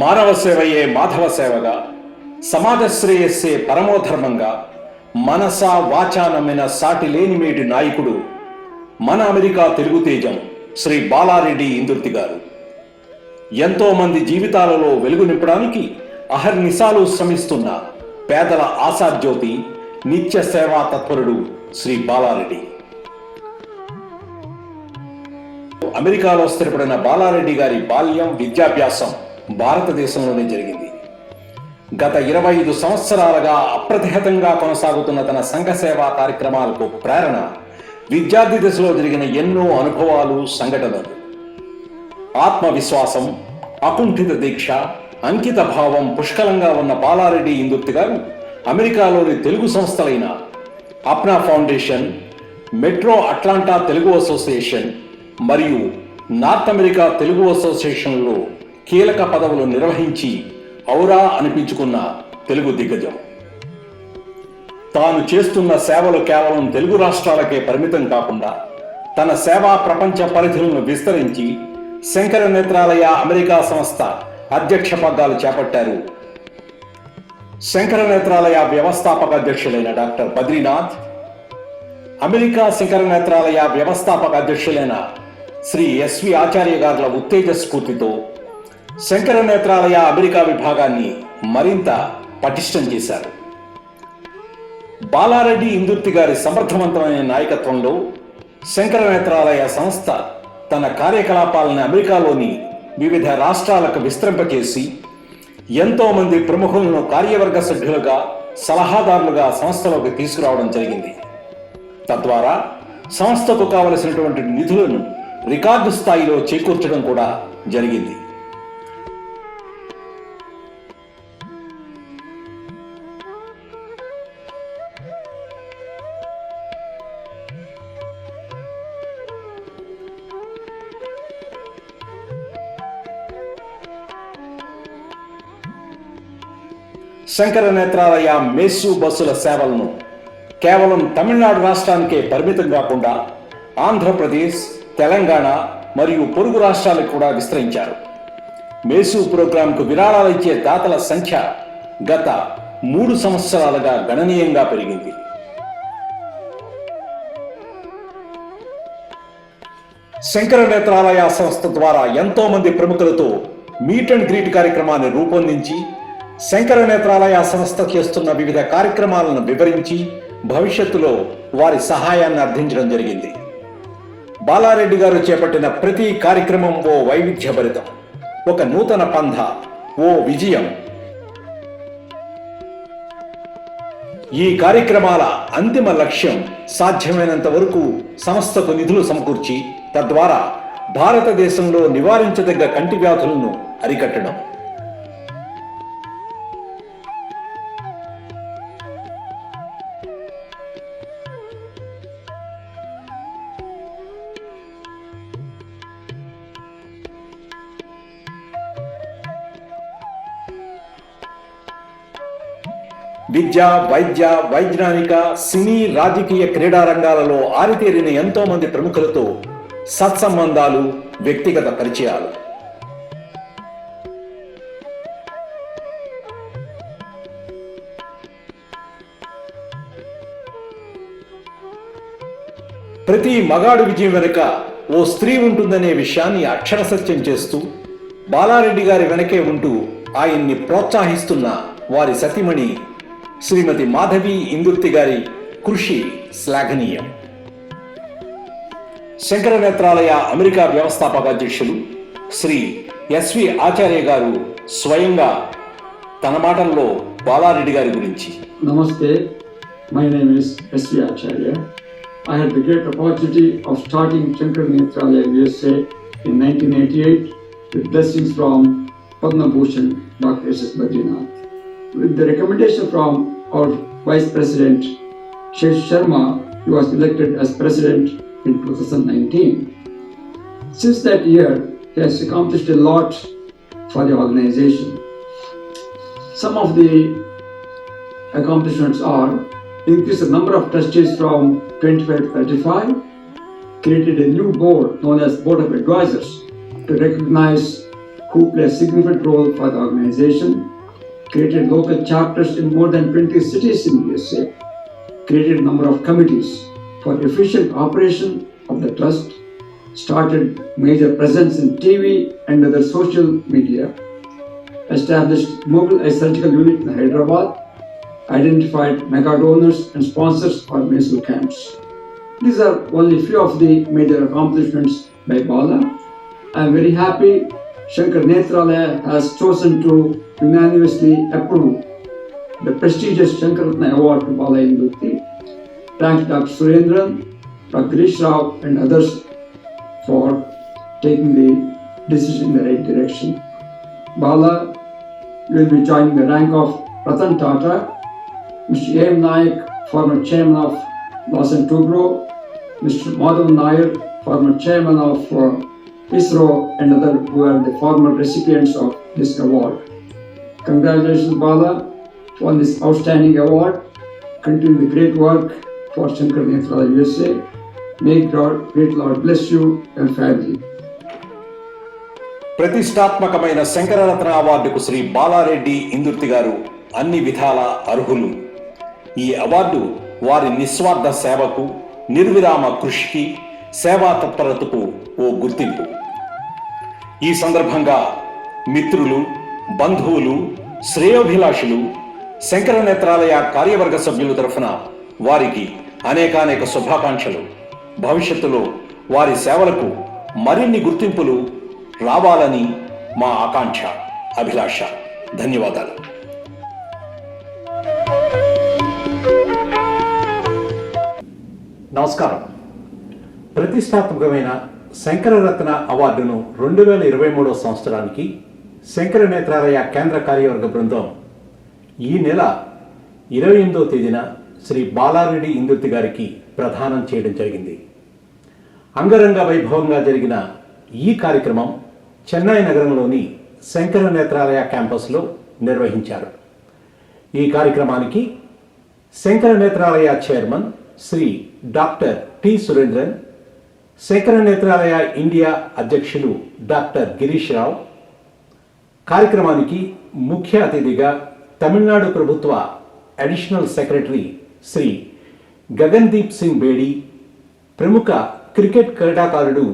మానవ సేవయే మాధవ సేవగా, సమాజ శ్రేయస్సే పరమోధర్మంగా మనస వాచా నమ్మిన సాటి లేనిమేటి నాయకుడు మన అమెరికా తెలుగు తేజం శ్రీ బాలారెడ్డి ఇందుర్తి గారు. ఎంతో మంది జీవితాలలో వెలుగు నింపడానికి అహర్నిశాలు శ్రమిస్తున్న పేదల ఆశాజ్యోతి, నిత్య సేవా తత్పరుడు శ్రీ బాలారెడ్డి. అమెరికాలో స్థిరపడిన బాలారెడ్డి గారి బాల్యం, విద్యాభ్యాసం భారతదేశంలోనే జరిగింది. గత 25 సంవత్సరాలుగా అప్రతిహతంగా కొనసాగుతున్న తన సంఘ సేవా కార్యక్రమాలకు ప్రేరణ విద్యార్థి దశలో జరిగిన ఎన్నో అనుభవాలు, సంఘటనలు. ఆత్మవిశ్వాసం, అకుంఠిత దీక్ష, అంకిత భావం పుష్కలంగా ఉన్న బాలారెడ్డి ఇందుర్తి గారు అమెరికాలోని తెలుగు సంస్థలైన Apna Foundation, Metro Atlanta Telugu Association మరియు నార్త్ అమెరికా తెలుగు అసోసియేషన్లో కీలక పదవులు నిర్వహించి ఔరా అనిపించుకున్న తెలుగు దిగ్గజం. తాను చేస్తున్న సేవలు కేవలం తెలుగు రాష్ట్రాలకే పరిమితం కాకుండా తన సేవా ప్రపంచ పరిధులను విస్తరించి శంకర నేత్రాలయ అమెరికా సంస్థ అధ్యక్ష పగ్గాలు చేపట్టారు. శంకర నేత్రాలయ వ్యవస్థాపక అధ్యక్షులైన డాక్టర్ బద్రీనాథ్, అమెరికా శంకర నేత్రాలయ వ్యవస్థాపక అధ్యక్షులైన శ్రీ ఎస్వి ఆచార్య గారుల ఉత్తేజ స్ఫూర్తితో శంకర నేత్రాలయ అమెరికా విభాగాన్ని మరింత పటిష్టం చేశారు. బాలారెడ్డి ఇందుర్తి గారి సమర్థవంతమైన నాయకత్వంలో శంకర నేత్రాలయ సంస్థ తన కార్యకలాపాలను అమెరికాలోని వివిధ రాష్ట్రాలకు విస్తరింపచేసి ఎంతో మంది ప్రముఖులను కార్యవర్గ సభ్యులుగా, సలహాదారులుగా సంస్థలోకి తీసుకురావడం జరిగింది. తద్వారా సంస్థకు కావలసినటువంటి నిధులను రికార్డు స్థాయిలో చేకూర్చడం కూడా జరిగింది. శంకర నేత్రాలయ మేసు బస్సుల సేవలను కేవలం తమిళనాడు రాష్ట్రానికే పరిమితం కాకుండా ఆంధ్రప్రదేశ్, తెలంగాణ మరియు పొరుగు రాష్ట్రాలకు కూడా విస్తరించారు. మేసు ప్రోగ్రాంకు విరాళాలు ఇచ్చే దాతల సంఖ్య గత 3 సంవత్సరాలుగా గణనీయంగా పెరిగింది. శంకర నేత్రాలయ సంస్థ ద్వారా ఎంతో మంది ప్రముఖులతో మీట్ అండ్ గ్రీట్ కార్యక్రమాన్ని రూపొందించి శంకర నేత్రాలయ సంస్థ చేస్తున్న వివిధ కార్యక్రమాలను వివరించి భవిష్యత్తులో వారి సహాయాన్ని అర్థించడం జరిగింది. బాలారెడ్డి గారు చేపట్టిన ప్రతి కార్యక్రమం ఓ వైవిధ్యభరితం, ఒక నూతన పంథ, ఓ విజయం. ఈ కార్యక్రమాల అంతిమ లక్ష్యం సాధ్యమైనంత వరకు సంస్థకు నిధులు సమకూర్చి తద్వారా భారతదేశంలో నివారించదగ్గ కంటి వ్యాధులను అరికట్టడం. విద్య, వైద్య, వైజ్ఞానిక, సినీ, రాజకీయ, క్రీడా రంగాలలో ఆరితేరిన ఎంతో మంది ప్రముఖులతో సత్సంబంధాలు, వ్యక్తిగత పరిచయాలు. ప్రతి మగాడు విజయం వెనుక ఓ స్త్రీ ఉంటుందనే విషయాన్ని అక్షర సత్యం చేస్తూ బాలారెడ్డి గారి వెనకే ఉంటూ ఆయన్ని ప్రోత్సహిస్తున్న వారి సతీమణి శ్రీమతి మాధవి ఇందుర్తి గారి కృషి శ్లాఘనీయం. శంకర నేత్రాలయ అమెరికా వ్యవస్థాపక అధ్యక్షులు శ్రీ ఎస్వి ఆచార్య గారు స్వయంగా తన మాటల్లో బాలారెడ్డి గారి గురించి. నమస్తే, my name is S V Acharya. I had the great opportunity of starting Shankara Netralaya USA in 1988 with blessings from Padma Bhushan Dr. S.S. Badrinath. With the recommendation from our Vice President Shesh Sharma, he was elected as President in 2019. Since that year, he has accomplished a lot for the organization. Some of the accomplishments are increased the number of trustees from 25 to 35, created a new board known as Board of Advisors to recognize who play a significant role for the organization, created local chapters in more than 20 cities in USA, created a number of committees for efficient operation of the trust, started major presence in TV and other social media, established mobile eye surgical unit in Hyderabad, identified mega donors and sponsors for measles camps. These are only few of the major accomplishments by Bala. I am very happy Shankar Nethralaya has chosen to unanimously approve the prestigious Shankar Ratna Award to Bala Indurti. Thanks Dr. Surendran, Dr. Girish Rao and others for taking the decision in the right direction. Bala will be joining the rank of Ratan Tata, Mr. A.M. Nayak, former chairman of Larsen Toubro, Mr. Madhav Nair, former chairman of ISRO, and others who are the former recipients of this award. Congratulations, Bala, on this outstanding award. Continue the great work for Shankar Nethralaya USA. May God, great Lord, bless you and family. ప్రతిష్టాత్మకమైన శంకరరత్న అవార్డుకు శ్రీ బాలారెడ్డి ఇందుర్తి గారు అన్ని విధాల అర్హులు. ఈ award వారి నిస్వార్థ సేవకు, నిర్విరామ కృషికి, సేవా తత్పరతకు ఓ గుర్తింపు. ఈ సందర్భంగా మిత్రులు, బంధువులు, శ్రేయోభిలాషులు, శంకర నేత్రాలయ కార్యవర్గ సభ్యుల తరఫున వారికి అనేకానేక శుభాకాంక్షలు. భవిష్యత్తులో వారి సేవలకు మరిన్ని గుర్తింపులు రావాలని మా ఆకాంక్ష, అభిలాష. ధన్యవాదాలు. నమస్కారం. ప్రతిష్టాత్మకమైన శంకరరత్న అవార్డును 2023 సంవత్సరానికి శంకర నేత్రాలయ కేంద్ర కార్యవర్గ బృందం ఈ నెల 28వ తేదీన శ్రీ బాలారెడ్డి ఇందుర్తి గారికి ప్రదానం చేయడం జరిగింది. అంగరంగ వైభవంగా జరిగిన ఈ కార్యక్రమం చెన్నై నగరంలోని శంకర నేత్రాలయ క్యాంపస్లో నిర్వహించారు. ఈ కార్యక్రమానికి Sankara Nethralaya chairman Shri doctor T Surendran, Sankara Nethralaya India అధ్యక్షులు డాక్టర్ గిరీష్ రావు, కార్యక్రమానికి ముఖ్య అతిథిగా తమిళనాడు ప్రభుత్వ అడిషనల్ సెక్రటరీ శ్రీ గగన్దీప్ సింగ్ బేడి, ప్రముఖ క్రికెట్ క్రీడాకారుడు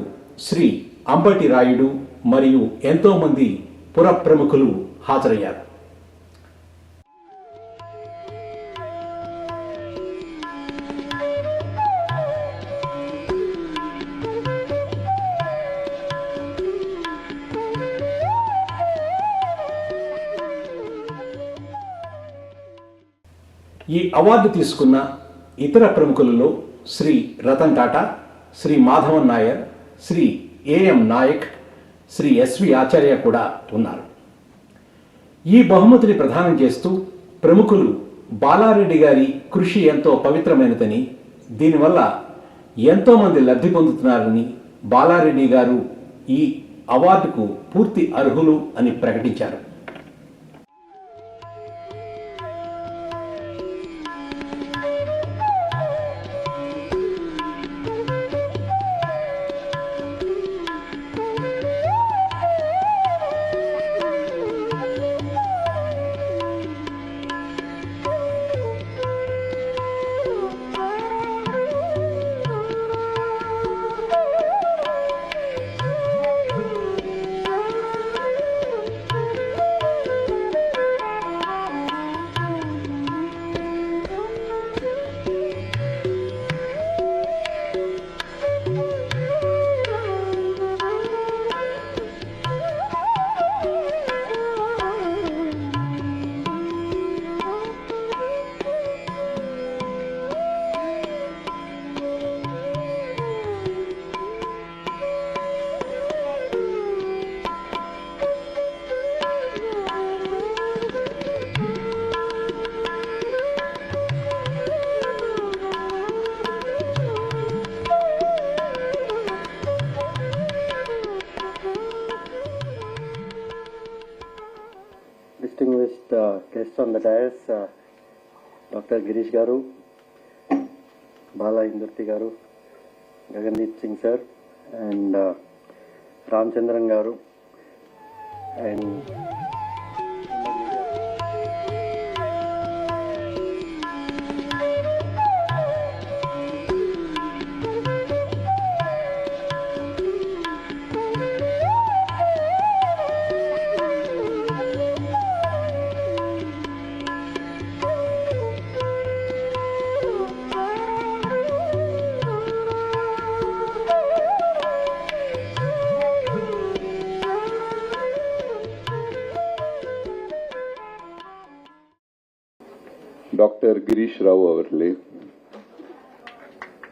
శ్రీ అంబటి రాయుడు మరియు ఎంతోమంది పుర ప్రముఖులు హాజరయ్యారు. ఈ అవార్డు తీసుకున్న ఇతర ప్రముఖులలో శ్రీ రతన్ టాటా, శ్రీ మాధవన్ నాయర్, శ్రీ ఏఎం నాయక్, శ్రీ ఎస్వి ఆచార్య కూడా ఉన్నారు. ఈ బహుమతిని ప్రదానం చేస్తూ ప్రముఖులు బాలారెడ్డి గారి కృషి ఎంతో పవిత్రమైనదని, దీనివల్ల ఎంతోమంది లబ్ధి పొందుతున్నారని, బాలారెడ్డి గారు ఈ అవార్డుకు పూర్తి అర్హులు అని ప్రకటించారు. Distinguished guests on the dais, Dr. Girish Garu, Bala Indurti Garu, Gagandeep Singh sir, and Ramchandran Garu, and doctor Girish Rao ಅವர்களே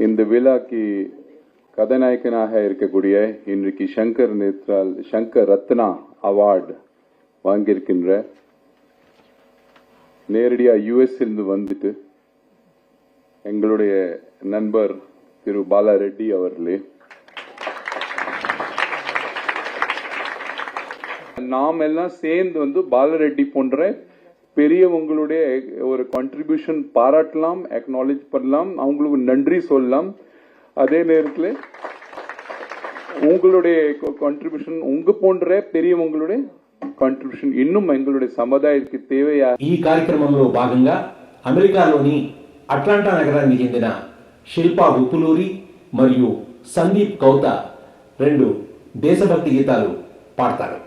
இந்த விழாக்கு கதாநாயகனாக இருக்கக்கூடிய இன்றைக்கு சங்கர் ரத்னா அவார்டு வாங்கியிருக்கின்ற நேரடியா யுஎஸ் இருந்து வந்துட்டு எங்களுடைய நண்பர் திரு பாலா ரெட்டி அவர்களே, நாம் எல்லாம் சேர்ந்து பாலரெட்டி போன்ற பெரியவங்களுடைய ஒரு கான்ட்ரிபியூஷன் பாராட்டலாம், அக்னாலேஜ் பண்ணலாம், அவங்களுக்கு நன்றி சொல்லலாம். அதே நேரத்தில் உங்களுடைய கான்ட்ரிபியூஷன், உங்க போன்ற பெரியவங்களுடைய కాంట్రిబ్యూషన్ ఇన్ను ఎంగళుడే సముదాయానికి తేవయా. ఈ కార్యక్రమంలో భాగంగా అమెరికాలోని అట్లాంటా నగరానికి చెందిన శిల్పా ఉప్పులూరి మరియు సందీప్ కౌత 2 దేశభక్తి గీతాలు పాడతారు.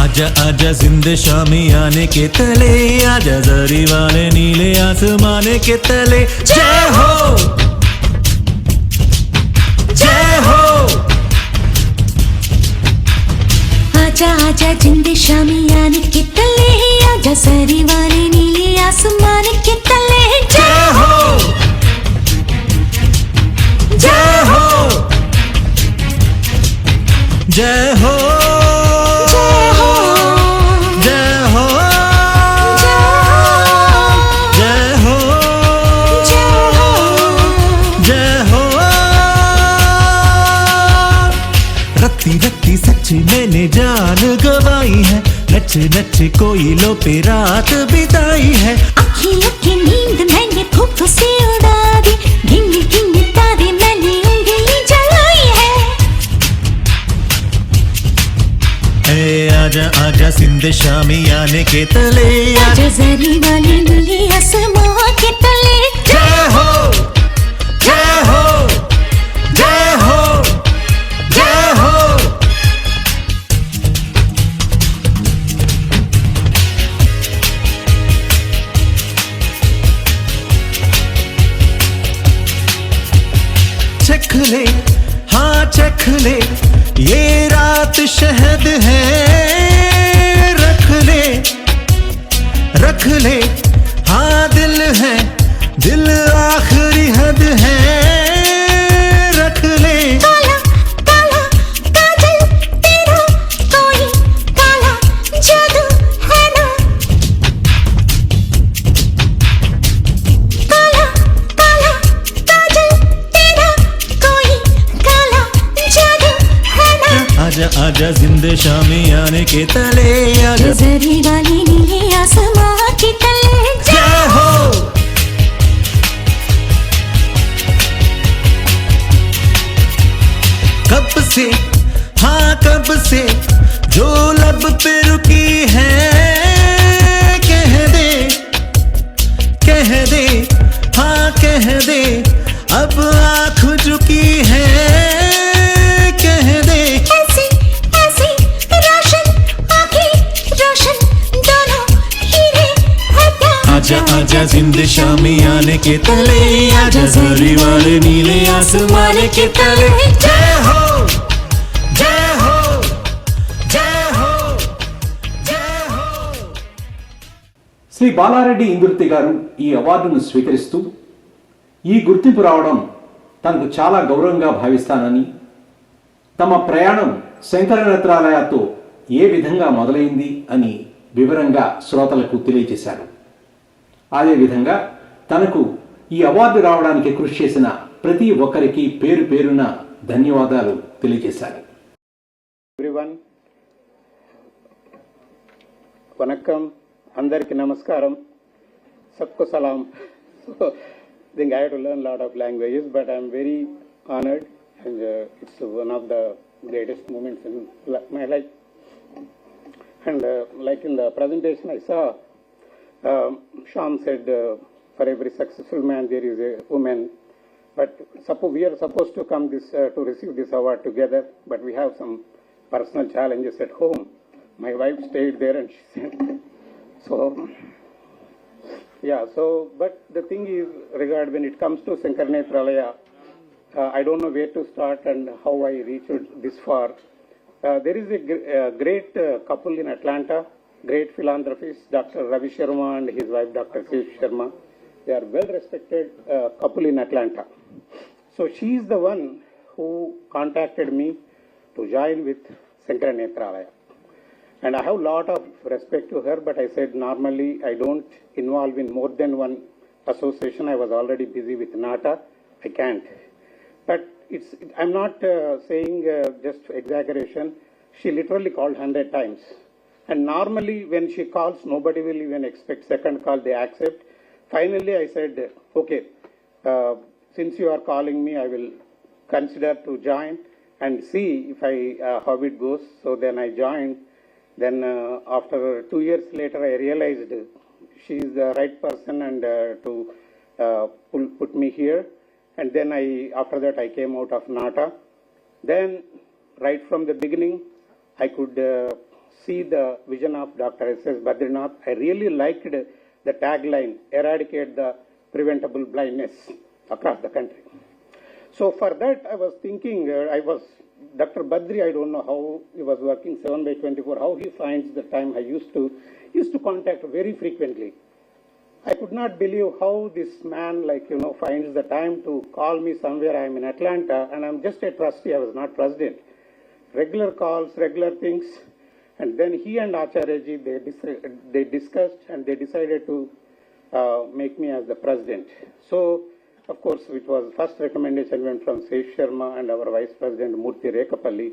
आजा आजा जिंदे शामी आने के तले, आजा जरी वाले नीले आसमाने के तले. जय हो जय हो. आजा आजा जिंदे शामी आने के तले, आजा जरी वाले नीले आसमाने के तले. जय हो जय हो जय हो रत्ती सच्ची मैंने जान गवाई है, नच नच कोयलों पे रात बिताई है. अखियों की नींद मैंने फूफू से उड़ा दी, गिंग गिंग तारे मैंने उंगली जलाई है. ए आजा आजा सिंधे शामी आने के तले, आजा जरी वाले नीले आसमां के तले. जय हो जय हो जय हो जय हो. चख ले हाँ चख ले, ये रात शहद है. रख ले हाँ दिल है, दिल आखिरी हद है. रख ले काला काला काजल तेरा कोई काला जादू है ना. काला काला काजल तेरा कोई काला जादू है ना. आजा आजा जिंदे शामी आने के तले, आजा जरी वाली नीले आसमां के तले. जय हो. कब से हाँ कब से जो लब पे रुकी है, कह दे हाँ कह दे, अब आँख झुकी है. कह दे ऐसी ऐसी रोशन आँखें रोशन दोनों हीरे है क्या. आजा आजा जिंदे शामी आने के तले, आजा जरी वाले नीले आसमाने के तले. जय हो जय हो जय हो जय हो. శ్రీ బాలారెడ్డి ఇందుర్తి గారు ఈ అవార్డును స్వీకరిస్తూ, ఈ గుర్తింపు రావడం తనకు చాలా గౌరవంగా భావిస్తానని, తమ ప్రయాణం శంకర నేత్రాలయాతో ఏ విధంగా మొదలైంది అని వివరంగా శ్రోతలకు తెలియజేశారు. అదేవిధంగా తనకు ఈ అవార్డు రావడానికి కృషి చేసిన ప్రతి ఒక్కరికి పేరు పేరున ధన్యవాదాలు తెలియజేశారు. ఎవ్రీవన్, వనక్కం, అందరికి నమస్కారం, సబ్కు సలాం. So, I think I had to learn a lot of languages, but I'm very honored, and it's one of the greatest moments in my life. And like in the presentation I saw, Shyam said, for every successful man there is a woman. But we are supposed to come to receive this award together, but we have some personal challenges at home. My wife stayed there and she said, but the thing is, when it comes to Sankarnetralaya, I don't know where to start and how I reached this far. There is a great couple in Atlanta, great philanthropist, Dr. Ravi Sharma and his wife, Dr. Sesh Sharma. They are well-respected couple in Atlanta. So she is the one who contacted me to join with Sankarnetralaya. And I have a lot of respect to her, but I said normally I don't involve in more than one association. I was already busy with NATA. I can't. But I'm not saying just exaggeration. She literally called 100 times. And normally when she calls, nobody will even expect second call, they accept. Finally I said, okay, since you are calling me, I will consider to join and see if how it goes. So then I joined. Then after 2 years later, I realized she is the right person and to put me here. And then after that, I came out of NATA. Then right from the beginning, I could see the vision of Dr. S.S. Badrinath. I really liked the tagline, eradicate the preventable blindness across the country. So for that, I was thinking, Dr. Badri, I don't know how he was working 7/24, how he finds the time. I used to contact very frequently. I could not believe how this man, finds the time to call me somewhere. I'm in Atlanta and I'm just a trustee. I was not president. Regular calls, regular things. And then he and Acharyaji, they discussed and they decided to make me as the president. So, of course, it was first recommendation went from Sesh Sharma and our Vice President Murthy Rekapalli.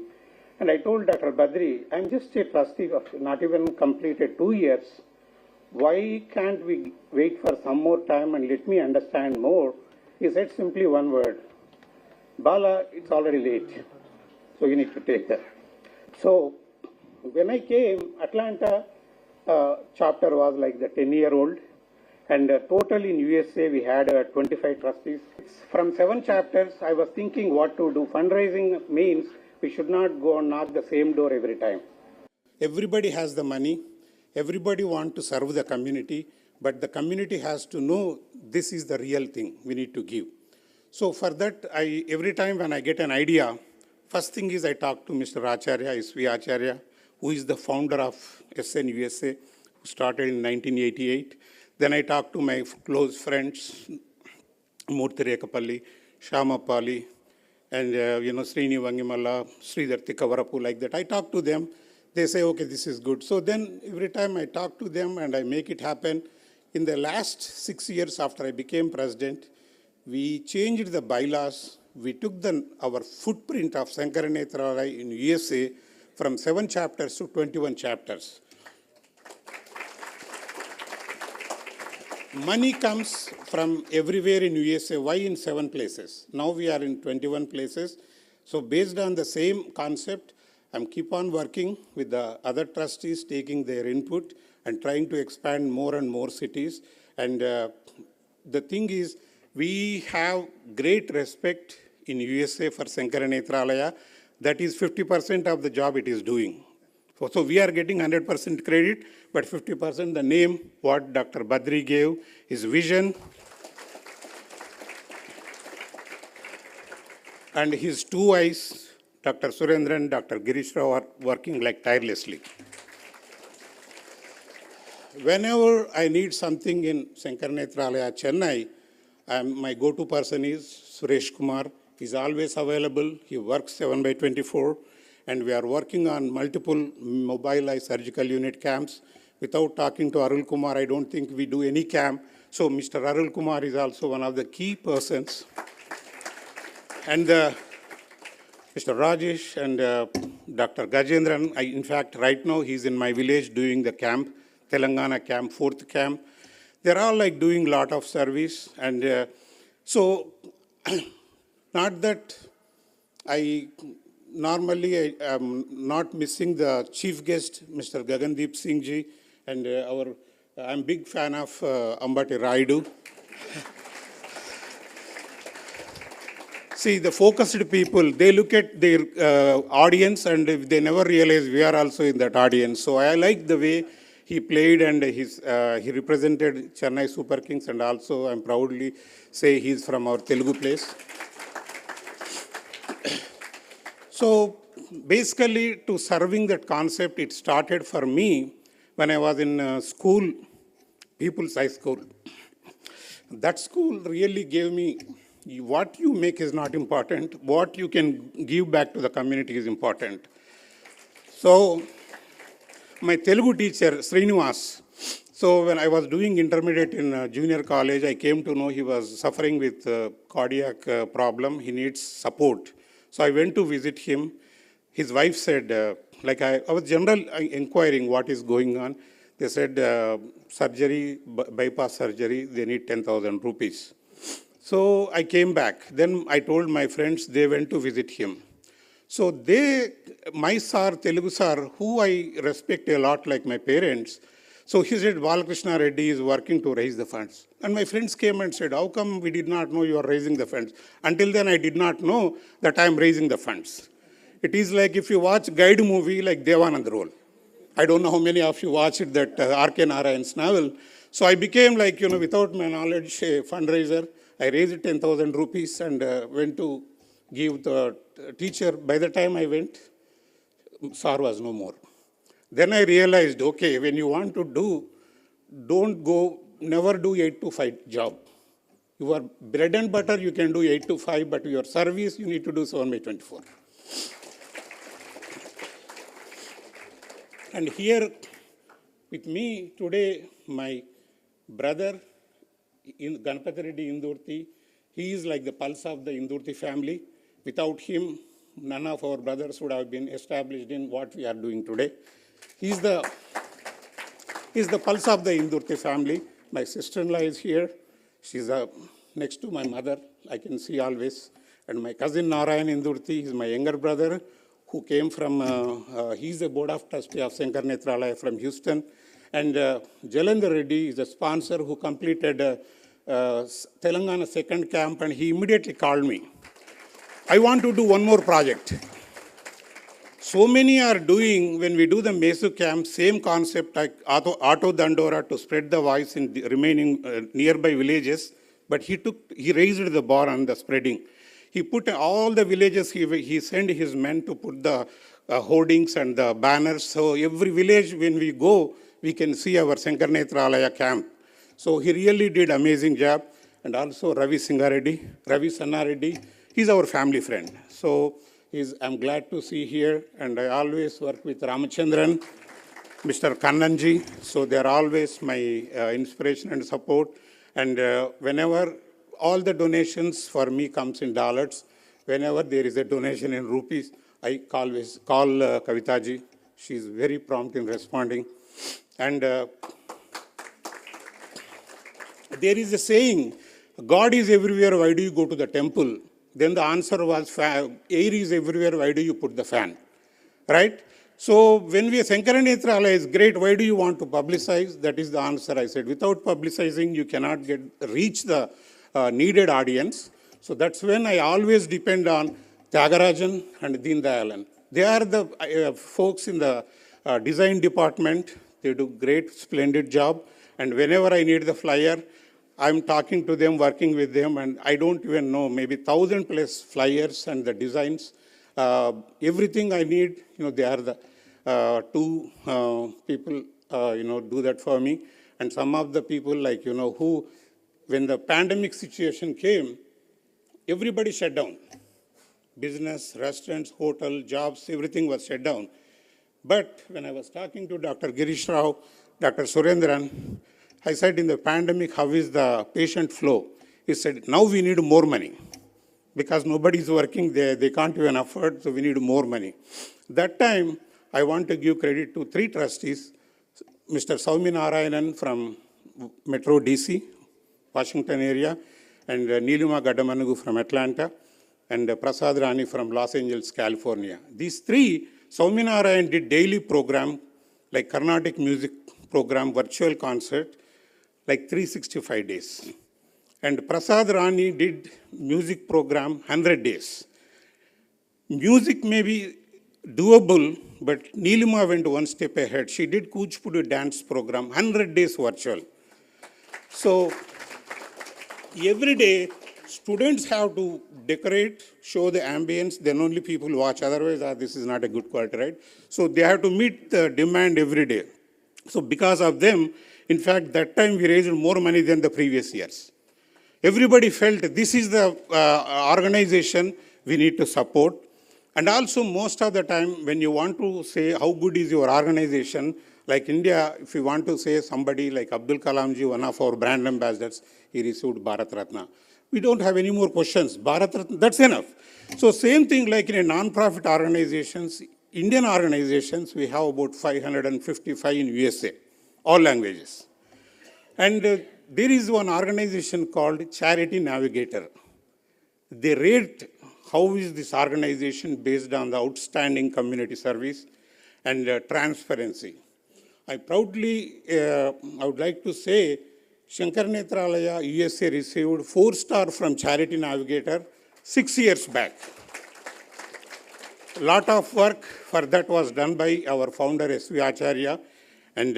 And I told Dr. Badri, I'm just a trustee of not even completed 2 years. Why can't we wait for some more time and let me understand more? He said simply one word, Bala, it's already late. So you need to take that. So when I came, Atlanta chapter was like the 10-year-old. And total in USA, we had 25 trustees. From 7 chapters, I was thinking what to do. Fundraising means we should not go and knock the same door every time. Everybody has the money. Everybody wants to serve the community. But the community has to know this is the real thing we need to give. So for that, every time when I get an idea, first thing is I talk to Mr. Acharya, S.V. Acharya, who is the founder of SN USA, who started in 1988. Then I talked to my close friends, Murthy Rekapalli, Shyamapalli, and Srini Vangimala, Sridhar Tikavarapu, like that. I talk to them. They say, okay, this is good. So then every time I talk to them and I make it happen. In the last 6 years after I became president, we changed the bylaws. We took our footprint of Sankarnetralaya in USA from 7 chapters to 21 chapters. Money comes from everywhere in USA. Why in 7 places? Now we are in 21 places. So based on the same concept, I'm keep on working with the other trustees, taking their input and trying to expand more and more cities. And the thing is, we have great respect in USA for Sankarnetralaya. That is 50% of the job it is doing. So we are getting 100% credit, but 50% the name, what Dr. Badri gave, his vision, and his 2 eyes, Dr. Surendran, Dr. Girish Rao are working like tirelessly. Whenever I need something in Sankarnetralaya, Chennai, my go-to person is Suresh Kumar. He's always available. He works 7/24. And we are working on multiple mobilized surgical unit camps. Without talking to Arul Kumar, I don't think we do any camp. So Mr. Arul Kumar is also one of the key persons. And Mr. Rajesh and Dr. Gajendran, in fact, right now he's in my village doing the camp, Telangana camp, 4th camp. They're all like doing a lot of service. And so, not that normally I am not missing the chief guest, Mr. Gagandeep Singh ji, and I'm big fan of Ambati Raidu. See, the focused people, they look at their audience and they never realize we are also in that audience. So I like the way he played and he represented Chennai Super Kings, and also I'm proudly say he's from our Telugu place. So basically to serving that concept, it started for me when I was in school, People's High School. That school really gave me, what you make is not important, what you can give back to the community is important. So my Telugu teacher, Srinivas, so when I was doing intermediate in junior college, I came to know he was suffering with cardiac problem. He needs support. So I went to visit him. His wife said, I was inquiring what is going on. They said, surgery, bypass surgery, they need 10,000 rupees. So I came back. Then I told my friends, they went to visit him. So my sir, Telugu sir, who I respect a lot like my parents, so he said, Balakrishna Reddy is working to raise the funds. And my friends came and said, how come we did not know you are raising the funds? Until then, I did not know that I am raising the funds. It is like if you watch guide movie like Devanand Role. I don't know how many of you watched that R.K. Narayan's novel. So I became like, without my knowledge, a fundraiser. I raised 10,000 rupees and went to give the teacher. By the time I went, sir was no more. Then I realized, okay, when you want to do, never do 8 to 5 job. Your bread and butter, you can do 8 to 5, but your service, you need to do 7 by 24. And here with me today, my brother, Ganapati Reddy Indurti, he is like the pulse of the Indurti family. Without him, none of our brothers would have been established in what we are doing today. He's the pulse of the Indurti family. My sister-in-law is here. She's next to my mother. I can see always. And my cousin Narayan Indurti is my younger brother, who came from, he's the board of trustee of Shankar Nethralaya from Houston. And Jalendra Reddy is a sponsor who completed Telangana second camp, and he immediately called me. I want to do one more project. So many are doing, when we do the Mesu camp, same concept like Auto Dandora to spread the voice in the remaining nearby villages, but he raised the bar on the spreading. He put all the villages, he sent his men to put the hoardings and the banners. So every village, when we go, we can see our Shankar Nethralaya camp. So he really did amazing job. And also Ravi Sanna Reddy, he's our family friend. So I'm glad to see here. And I always work with Ramachandran, Mr. Kannanji. So they're always my inspiration and support. And whenever all the donations for me comes in dollars, whenever there is a donation in rupees, I always call Kavitaji. She's very prompt in responding. And there is a saying, God is everywhere, why do you go to the temple? Then the answer was, air is everywhere, why do you put the fan? Right? So when we Shankar Nethralaya is great, why do you want to publicize? That is the answer I said. Without publicizing, you cannot reach the needed audience. So that's when I always depend on Tyagarajan and Deen Dayalan. They are the folks in the design department. They do great, splendid job. And whenever I need the flyer, I'm talking to them, working with them, and I don't even know, maybe 1,000 plus flyers and the designs. Everything I need, they are the two people, do that for me. And some of the people like, who, when the pandemic situation came, everybody shut down. Business, restaurants, hotel, jobs, everything was shut down. But when I was talking to Dr. Girish Rao, Dr. Surendran, I said in the pandemic, how is the patient flow? He said, now we need more money because nobody is working there, they can't even afford, so we need more money. That time, I want to give credit to 3 trustees, Mr. Saumi Narayanan from Metro DC, Washington area, and Neelima Gadamanugu from Atlanta, and Prasad Rani from Los Angeles, California. These 3, Saumi Narayan did daily program, like Carnatic music program, virtual concert, like 365 days. And Prasad Rani did music program 100 days. Music may be doable, but Neelima went one step ahead. She did Kuchipudi dance program, 100 days virtual. So every day, students have to decorate, show the ambience, then only people watch. Otherwise, this is not a good quality, right? So they have to meet the demand every day. So because of them, in fact, that time we raised more money than the previous years. Everybody felt this is the organization we need to support. And also most of the time when you want to say how good is your organization, like India, if you want to say somebody like Abdul Kalam ji, one of our brand ambassadors, he received Bharat Ratna. We don't have any more questions. Bharat Ratna, that's enough. So same thing like in a non-profit organizations, Indian organizations, we have about 555 in USA, all languages. And there is one organization called Charity Navigator. They rate how is this organization based on the outstanding community service and transparency. I proudly, I would like to say, Shankar Netralaya USA received 4-star from Charity Navigator 6 years back. A lot of work for that was done by our founder S.V. Acharya and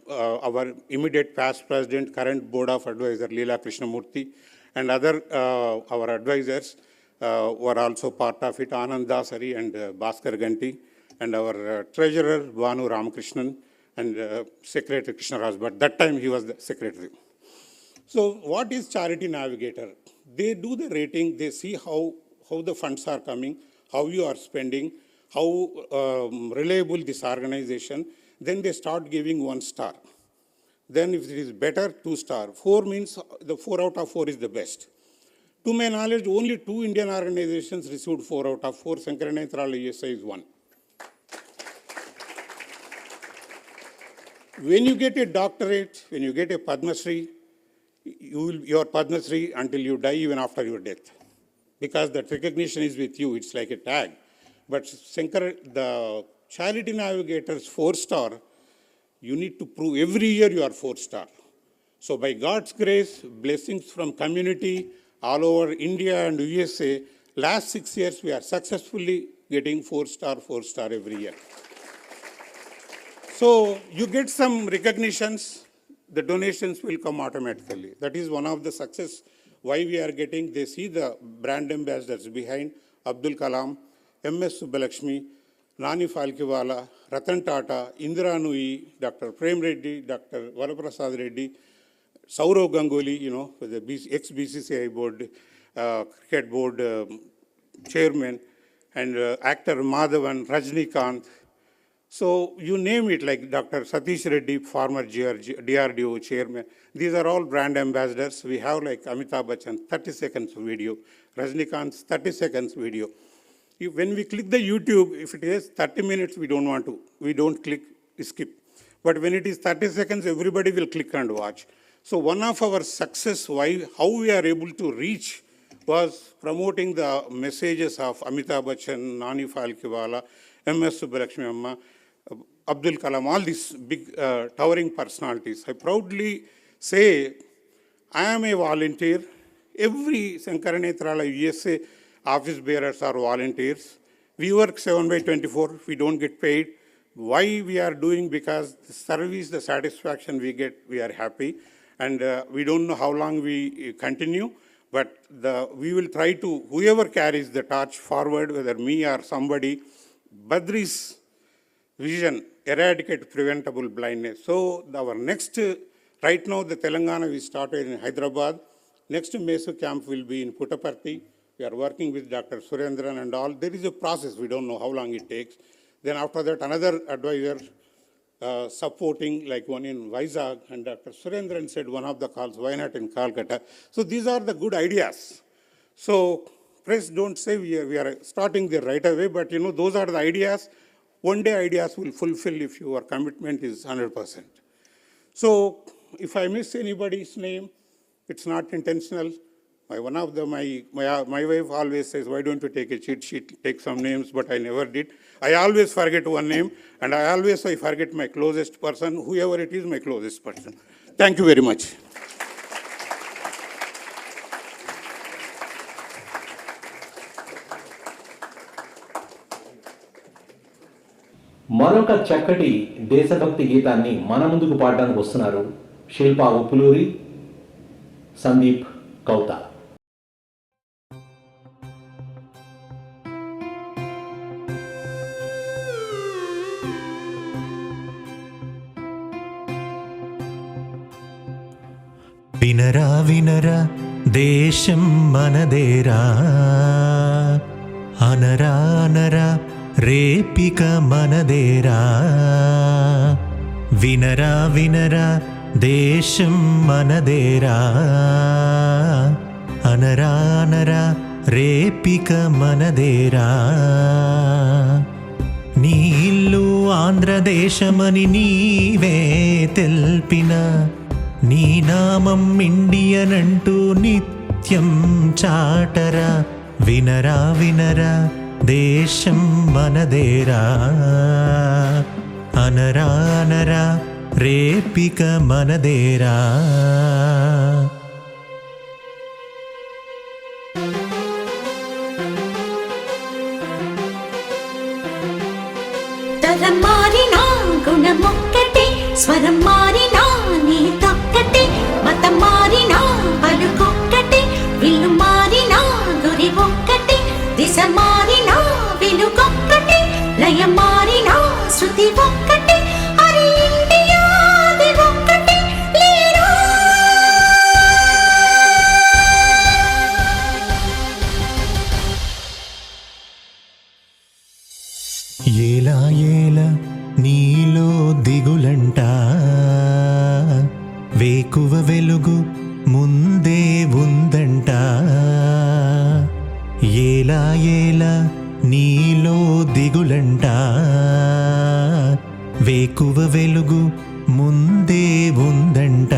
our immediate past president, current board of advisor Leela Krishnamurthy, and other our advisors were also part of it, Anand Dasari and Bhaskar Ganti, and our treasurer Bhanu Ramakrishnan and Secretary Krishna Raj Bhatt. That time he was the secretary. So what is Charity Navigator? They do the rating, they see how the funds are coming, how you are spending, how reliable this organization. Then they start giving 1 star. Then if it is better, 2 star. 4 means the 4 out of 4 is the best. To my knowledge, only 2 Indian organizations received 4 out of 4. Shankar Netralaya USA is 1. When you get a doctorate, when you get a Padma Shri, you are Padma Shri until you die, even after your death. Because that recognition is with you, it's like a tag. But Shankar, the Charity Navigator's 4-star, you need to prove every year you are 4-star. So by God's grace, blessings from community all over India and USA, last 6 years we are successfully getting 4-star every year. So you get some recognitions, the donations will come automatically. That is one of the success why we are getting. They see the brand ambassadors behind Abdul Kalam, M.S. Subbalakshmi, Nani Falkiwala, Ratan Tata, Indira Nui, Dr. Prem Reddy, Dr. Varaprasad Reddy, Saurav Ganguly, the ex-BCCI board, cricket board chairman, and actor Madhavan, Rajnikant. So you name it, like Dr. Satish Reddy, former DRDO chairman. These are all brand ambassadors. We have like Amitabh Bachchan, 30 seconds video, Rajnikant's 30 seconds video. When we click the YouTube, if it is 30 minutes, we don't click, skip. But when it is 30 seconds, everybody will click and watch. So one of our success, how we are able to reach was promoting the messages of Amitabh Bachchan, Nani Falkiwala, M.S. Subbalakshmi Amma, Abdul Kalam, all these big towering personalities. I proudly say, I am a volunteer. Every Shankar Netralaya USA office bearers are volunteers. We work 7/24. We don't get paid. Why we are doing? Because the service, the satisfaction we get, we are happy. And we don't know how long we continue, but we will try to, whoever carries the torch forward, whether me or somebody, Badri's vision, eradicate preventable blindness. So our next, right now the Telangana we started in Hyderabad. Next Mesu camp will be in Puttaparthi. We are working with Dr. Surendran and all. There is a process. We don't know how long it takes. Then after that, another advisor, supporting, like one in Vizag, and Dr. Surendran said one of the calls, why not in Calcutta? So these are the good ideas. So press don't say we are starting there right away, but those are the ideas. One day ideas will fulfill if your commitment is 100%. So if I miss anybody's name, it's not intentional. My wife always says, why don't you take a cheat sheet, take some names, but I never did. I always forget one name, and I forget my closest person, whoever it is, my closest person. Thank you very much. మరొక చక్కటి దేశభక్తి గీతాన్ని మన ముందుకు పాడడానికి వస్తున్నారు శిల్పా ఉప్పులూరి, సందీప్ కౌతా. వినరా వినరా దేశం మనదేరా, అనరా అనరా రేపిక మనదేరా. వినరా వినరా దేశం మనదేరా, అనరా అనరా రేపిక మనదేరా. నీ ఇల్లు ఆంధ్రదేశమని నీవే తెల్పిన, నీ నామం ఇండియన్ అంటూ నిత్యం చాటరా. వినరా వినరా దేశం మనదేరా, అనరా అనరా రేపిక మనదేరా. తరం మారినా గుణమొక్కటే, స్వరం మారినా నీ తొక్కటే, మతం మారినా పలుకొక్కటే, విల్లు మారినా గురి ఒక్కటే, దిశ మారినా వెలుగొక్కటే, లయ మారినా శృతి ఒక్కటే, హరి ఇండియాది ఒక్కటే లేరా. ఏలా ఏలా నీలో దిగులంట, వేకువ వెలుగు ముందే ఉందంట. ఏలా ఏలా నీలో దిగులంట, వేకువ వెలుగు ముందే ఉందంట.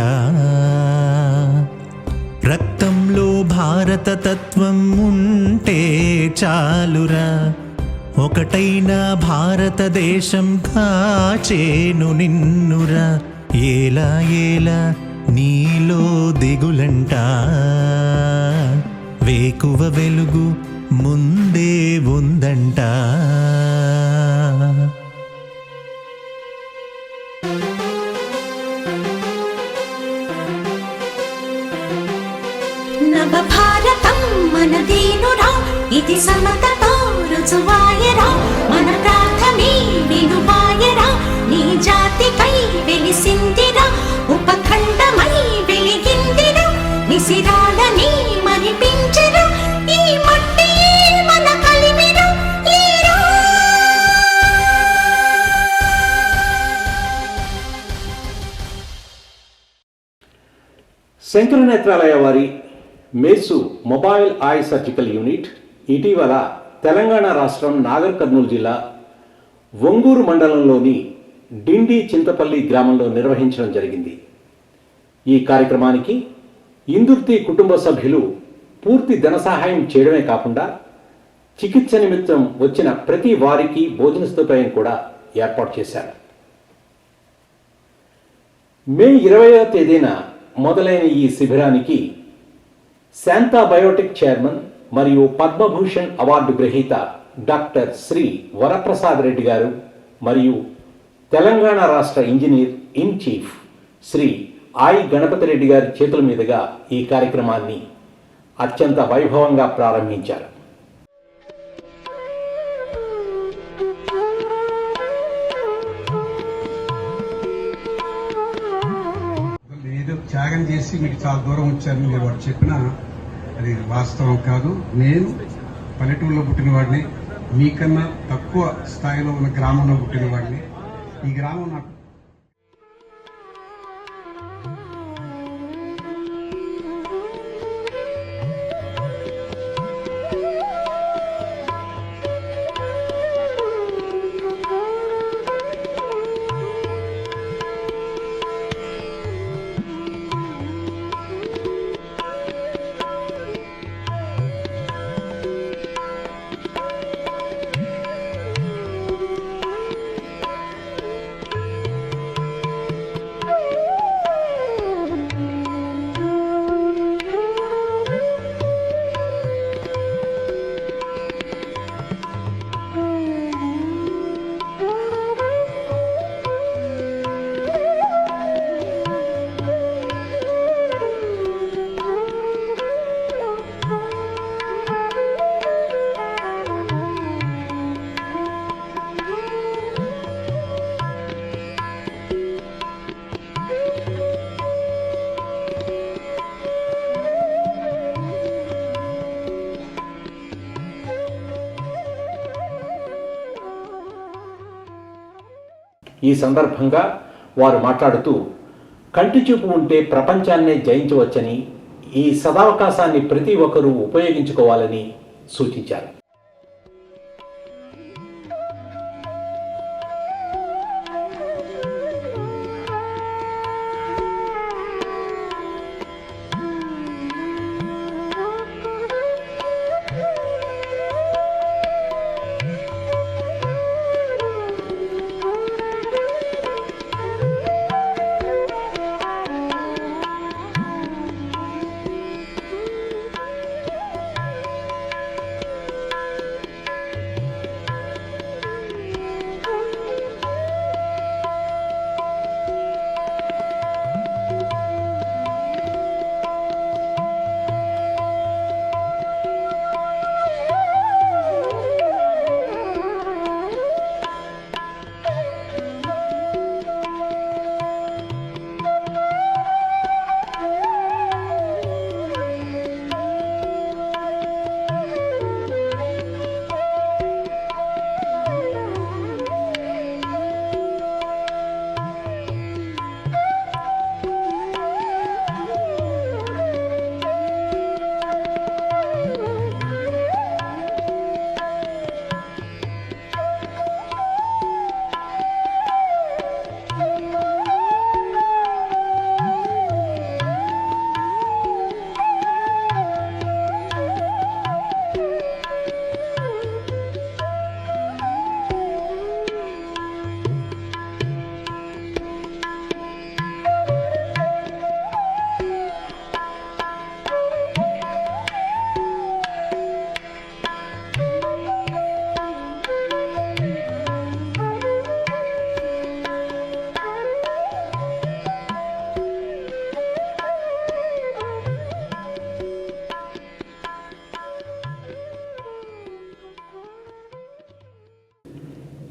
రక్తంలో భారత తత్వం ఉంటే చాలురా, ఒకటైన భారతదేశం కాచేను నిన్నురా. ఏలా ఏలా నీలో దిగులంట, వేకువ వెలుగు ముందే ఉందంట. నవ భారతం మనదేనురా, ఇది సమతతో రుజువాయరా. మన ప్రార్థనే వినువాయరా, నీ జాతికై వెలిసిందిరా, ఉపఖండమై వెలిగిందిరా, నిసిరాలని మరిపించరా, ఈ మట్టి మన కలిమిరా లేరా. శంకరనేత్రాలయ వారి మేసు మొబైల్ ఐ సర్జికల్ యూనిట్ ఇటీవల తెలంగాణ రాష్ట్రం నాగర్ కర్నూలు జిల్లా ఒంగూరు మండలంలోని డిండి చింతపల్లి గ్రామంలో నిర్వహించడం జరిగింది. ఈ కార్యక్రమానికి ఇందుర్తి కుటుంబ సభ్యులు పూర్తి ధన సహాయం చేయడమే కాకుండా చికిత్స నిమిత్తం వచ్చిన ప్రతి వారికి భోజన సదుపాయం కూడా ఏర్పాటు చేశారు. మే 20వ తేదీన మొదలైన ఈ శిబిరానికి శాంతా బయోటెక్ చైర్మన్ మరియు పద్మభూషణ్ అవార్డు గ్రహీత డాక్టర్ శ్రీ వరప్రసాద్ రెడ్డి గారు మరియు తెలంగాణ రాష్ట్ర engineer in chief Shri I Ganapathi Reddy గారి చేతుల మీదుగా ఈ కార్యక్రమాన్ని అత్యంత వైభవంగా ప్రారంభించారు. ఏదో త్యాగం చేసి మీకు చాలా దూరం వచ్చారని మీరు వాడు చెప్పినా అది వాస్తవం కాదు. నేను పల్లెటూరులో పుట్టిన వాడిని, మీకన్నా తక్కువ స్థాయిలో ఉన్న గ్రామంలో పుట్టిన వాడిని. ఈ గ్రామం నాకు ఈ సందర్భంగా వారు మాట్లాడుతూ కంటి చూపు ఉంటే ప్రపంచాన్నే జయించవచ్చని, ఈ సదావకాశాన్ని ప్రతి ఒక్కరూ ఉపయోగించుకోవాలని సూచించారు.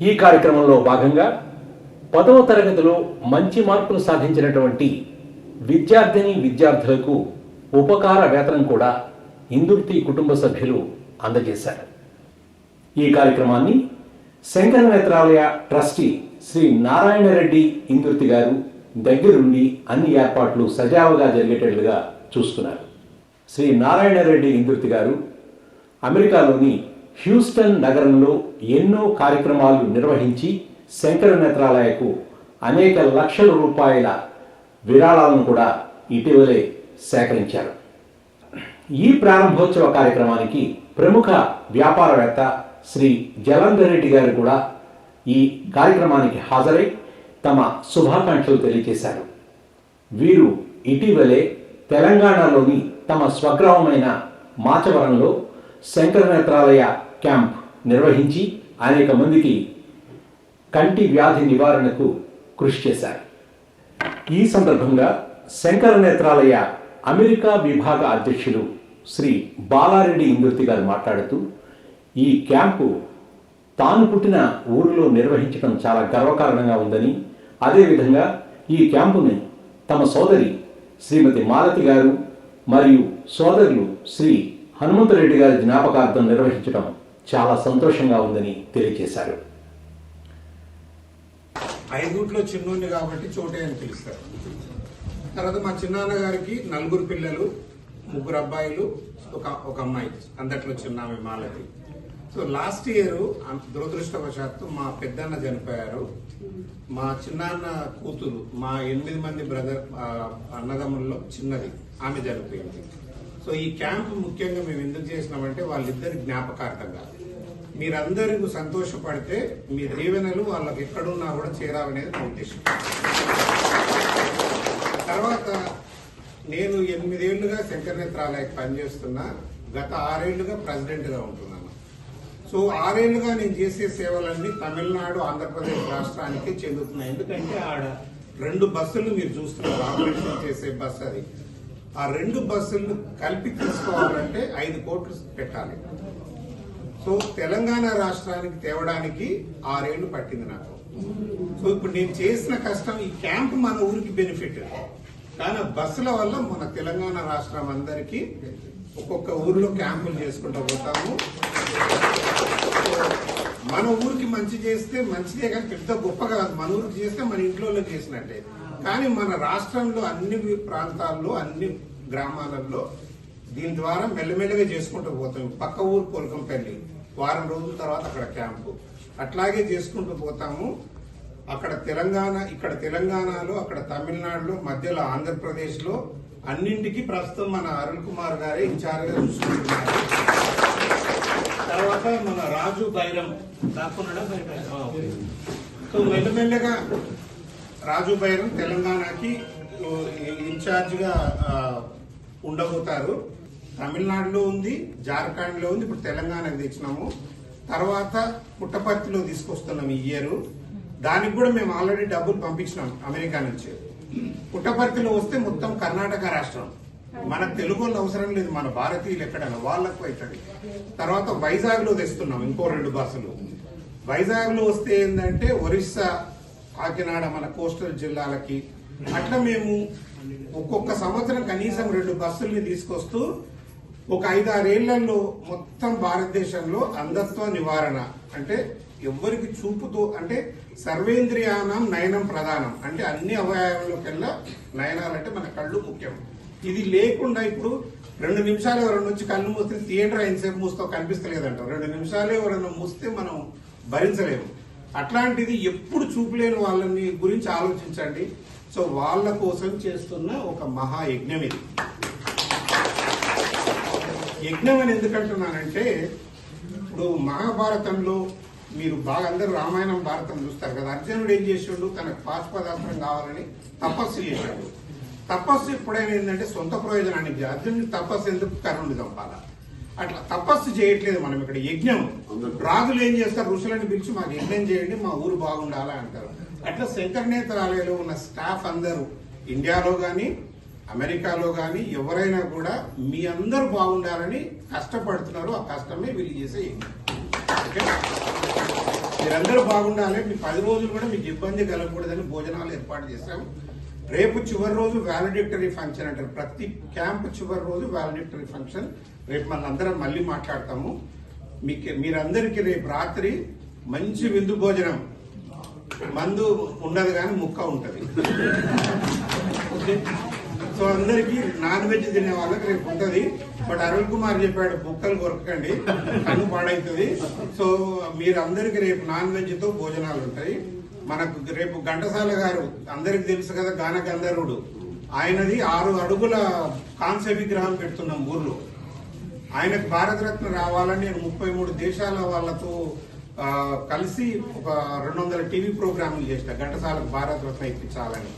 ఈ కార్యక్రమంలో భాగంగా 10వ తరగతిలో మంచి మార్కులు సాధించినటువంటి విద్యార్థులకు ఉపకార వేతనం కూడా ఇందుర్తి కుటుంబ సభ్యులు అందజేశారు. ఈ కార్యక్రమాన్ని శంకర నేత్రాలయ ట్రస్టీ శ్రీ నారాయణ రెడ్డి ఇందుర్తి గారు దగ్గరుండి అన్ని ఏర్పాట్లు సజావుగా జరిగేటట్లుగా చూసుకున్నారు. శ్రీ నారాయణ రెడ్డి ఇందుర్తి గారు అమెరికాలోని హ్యూస్టన్ నగరంలో ఎన్నో కార్యక్రమాలు నిర్వహించి శంకర నేత్రాలయకు అనేక లక్షల రూపాయల విరాళాలను కూడా ఇటీవలే సేకరించారు. ఈ ప్రారంభోత్సవ కార్యక్రమానికి ప్రముఖ వ్యాపారవేత్త శ్రీ జలంధర్ రెడ్డి గారు కూడా ఈ కార్యక్రమానికి హాజరై తమ శుభాకాంక్షలు తెలియజేశారు. వీరు ఇటీవలే తెలంగాణలోని తమ స్వగ్రామమైన మాచవరంలో శంకర నేత్రాలయ క్యాంప్ నిర్వహించి అనేక మందికి కంటి వ్యాధి నివారణకు కృషి చేశారు. ఈ సందర్భంగా శంకర నేత్రాలయ అమెరికా విభాగ అధ్యక్షులు శ్రీ బాలారెడ్డి ఇందుర్తి గారు మాట్లాడుతూ ఈ క్యాంపు తాను పుట్టిన ఊరిలో నిర్వహించడం చాలా గర్వకారణంగా ఉందని, అదేవిధంగా ఈ క్యాంపుని తమ సోదరి శ్రీమతి మాలతి గారు మరియు సోదరులు శ్రీ హనుమంతరెడ్డి గారి జ్ఞాపకార్థం నిర్వహించడం చాలా సంతోషంగా ఉందని తెలియజేశారు. 5 చిన్నోడిని కాబట్టి చోటే అని పిలుస్తారు. తర్వాత మా చిన్నాన్న గారికి 4 పిల్లలు, 3 అబ్బాయిలు, ఒక అమ్మాయి, అందట్లో చిన్నామె మాలతి. సో లాస్ట్ ఇయర్ దురదృష్టవశాత్తు మా పెద్దన్న చనిపోయారు. మా చిన్నాన్న కూతురు, మా 8 మంది అన్నదమ్ముల్లో చిన్నది, ఆమె చనిపోయింది. సో ఈ క్యాంప్ ముఖ్యంగా మేము ఎందుకు చేసినామంటే వాళ్ళిద్దరి జ్ఞాపకార్థంగా మీరందరూ సంతోషపడితే మీ దీవెనలు వాళ్ళకి ఎక్కడున్నా కూడా చేరాలనేది నా ఉద్దేశం. తర్వాత నేను 8 ఏళ్లుగా శంకర నేత్రాలయకి పనిచేస్తున్నా. గత 6 ఏళ్లుగా ప్రెసిడెంట్గా ఉంటున్నాను. సో 6 ఏళ్లుగా నేను చేసే సేవలన్నీ తమిళనాడు, ఆంధ్రప్రదేశ్ రాష్ట్రానికి చెందుతున్నాయి. ఎందుకంటే ఆడ 2 బస్సులు మీరు చూస్తున్నారు, ఆపరేషన్ చేసే బస్సు అది. ఆ 2 బస్సులు కలిపి తీసుకోవాలంటే 5 కోట్లు పెట్టాలి. సో తెలంగాణ రాష్ట్రానికి తేవడానికి 6 ఏళ్లు పట్టింది నాకు. సో ఇప్పుడు నేను చేసిన కష్టం, ఈ క్యాంప్ మన ఊరికి బెనిఫిట్, కానీ బస్సుల వల్ల మన తెలంగాణ రాష్ట్రం అందరికీ ఒక్కొక్క ఊరిలో క్యాంపులు చేసుకుంటూ పోతాము. మన ఊరికి మంచి చేస్తే మంచిదే, కానీ పెద్ద గొప్ప కాదు. మన ఊరికి చేస్తే మన ఇంట్లో చేసినట్టే. కానీ మన రాష్ట్రంలో అన్ని ప్రాంతాల్లో, అన్ని గ్రామాలలో దీని ద్వారా మెల్లమెల్లగా చేసుకుంటూ పోతాం. పక్క ఊరు కోల్కంపల్లి, వారం రోజుల తర్వాత అక్కడ క్యాంపు, అట్లాగే చేసుకుంటూ పోతాము. అక్కడ తెలంగాణ, ఇక్కడ తెలంగాణలో, అక్కడ తమిళనాడులో, మధ్యలో ఆంధ్రప్రదేశ్లో అన్నింటికి ప్రస్తుతం మన అరుణ్ కుమార్ గారే ఇన్ఛార్జ్గా చూసుకుంటున్నారు. తర్వాత మన రాజు బైరం దాక్కున్నాడా బయట. సో మెల్లమెల్లగా రాజు బైరం తెలంగాణకి ఇన్ఛార్జిగా ఉండబోతారు. తమిళనాడులో ఉంది, జార్ఖండ్లో ఉంది, ఇప్పుడు తెలంగాణకు తెచ్చినాము. తర్వాత పుట్టపర్తిలో తీసుకొస్తున్నాం ఈ ఇయర్. దానికి కూడా మేము ఆల్రెడీ డబ్బులు పంపించినాం అమెరికా నుంచి. పుట్టపర్తిలో వస్తే మొత్తం కర్ణాటక రాష్ట్రం, మనకు తెలుగు వాళ్ళు అవసరం లేదు, మన భారతీయులు ఎక్కడైనా వాళ్ళకు అవుతుంది. తర్వాత వైజాగ్ లో తెస్తున్నాం ఇంకో 2 బస్సులు. వైజాగ్ లో వస్తే ఏంటంటే ఒరిస్సా, కాకినాడ, మన కోస్టల్ జిల్లాలకి. అట్లా మేము ఒక్కొక్క సంవత్సరం కనీసం 2 బస్సుల్ని తీసుకొస్తూ ఒక 5-6 ఏళ్లలో మొత్తం భారతదేశంలో అంధత్వ నివారణ, అంటే ఎవరికి చూపుతో, అంటే సర్వేంద్రియానం నయనం ప్రధానం, అంటే అన్ని అవయవాలకెల్లా నయనాలంటే మన కళ్ళు ముఖ్యం. ఇది లేకుండా ఇప్పుడు 2 నిమిషాలు ఎవరైనా వచ్చి కళ్ళు మూస్తే థియేటర్ ఎంతసేపు మూస్తో కనిపిస్తలేదంట. 2 నిమిషాలు ఎవరైనా మూస్తే మనం భరించలేము. అట్లాంటిది ఎప్పుడు చూపులేని వాళ్ళని గురించి ఆలోచించండి. సో వాళ్ళ కోసం చేస్తున్న ఒక మహాయజ్ఞం ఇది. యజ్ఞం అని ఎందుకంటున్నానంటే, ఇప్పుడు మహాభారతంలో మీరు బాగా అందరూ రామాయణం, భారతం చూస్తారు కదా. అర్జునుడు ఏం చేసిండు, తనకు పాశుపదాస్త్రం కావాలని తపస్సు చేశాడు. తపస్సు ఎప్పుడైనా ఏంటంటే సొంత ప్రయోజనానికి. అర్జునుడి తపస్సు ఎందుకు, కర్ణుడిని చంపాలా? అట్లా తపస్సు చేయట్లేదు మనం ఇక్కడ. యజ్ఞం, రాజులు ఏం చేస్తారు, ఋషులను పిలిచి మాకు యజ్ఞం చేయండి, మా ఊరు బాగుండాలా అంటారు. అట్లా శంకరనేత్రాలయంలో ఉన్న స్టాఫ్ అందరూ ఇండియాలో కానీ అమెరికాలో కానీ ఎవరైనా కూడా మీ అందరూ బాగుండాలని కష్టపడుతున్నారు. ఆ కష్టమే వీళ్ళు చేసే యజ్ఞం. ఓకే, మీరందరూ బాగుండాలి. మీ 10 రోజులు కూడా మీకు ఇబ్బంది కలగకూడదని భోజనాలు ఏర్పాటు చేశాం. రేపు చివరి రోజు వాలిడిక్టరీ ఫంక్షన్ అంటారు. ప్రతి క్యాంప్ చివరి రోజు వాలిడిక్టరీ ఫంక్షన్. రేపు మనందరం మళ్ళీ మాట్లాడతాము. మీరందరికీ రేపు రాత్రి మంచి విందు భోజనం, మందు ఉండదు కానీ ముక్క ఉంటుంది. ఓకే, సో అందరికి నాన్ వెజ్ తినే వాళ్ళకి రేపు ఉంటుంది. బట్ అరుణ్ కుమార్ చెప్పాడు, బుక్కలు కొరకండి, కన్ను పాడైతుంది. సో మీరందరికి రేపు నాన్ వెజ్ తో భోజనాలు ఉంటాయి. మనకు రేపు ఘంటసాల గారు అందరికి తెలుసు కదా, గాన గంధర్వుడు. ఆయనది 6 అడుగుల కాంస్య విగ్రహం పెడుతున్నాం ఊర్లో. ఆయనకు భారతరత్న రావాలని నేను 33 దేశాల వాళ్ళతో కలిసి ఒక 200 టీవీ ప్రోగ్రాములు చేసిన, ఘంటసాలకు భారతరత్న ఇప్పించాలని.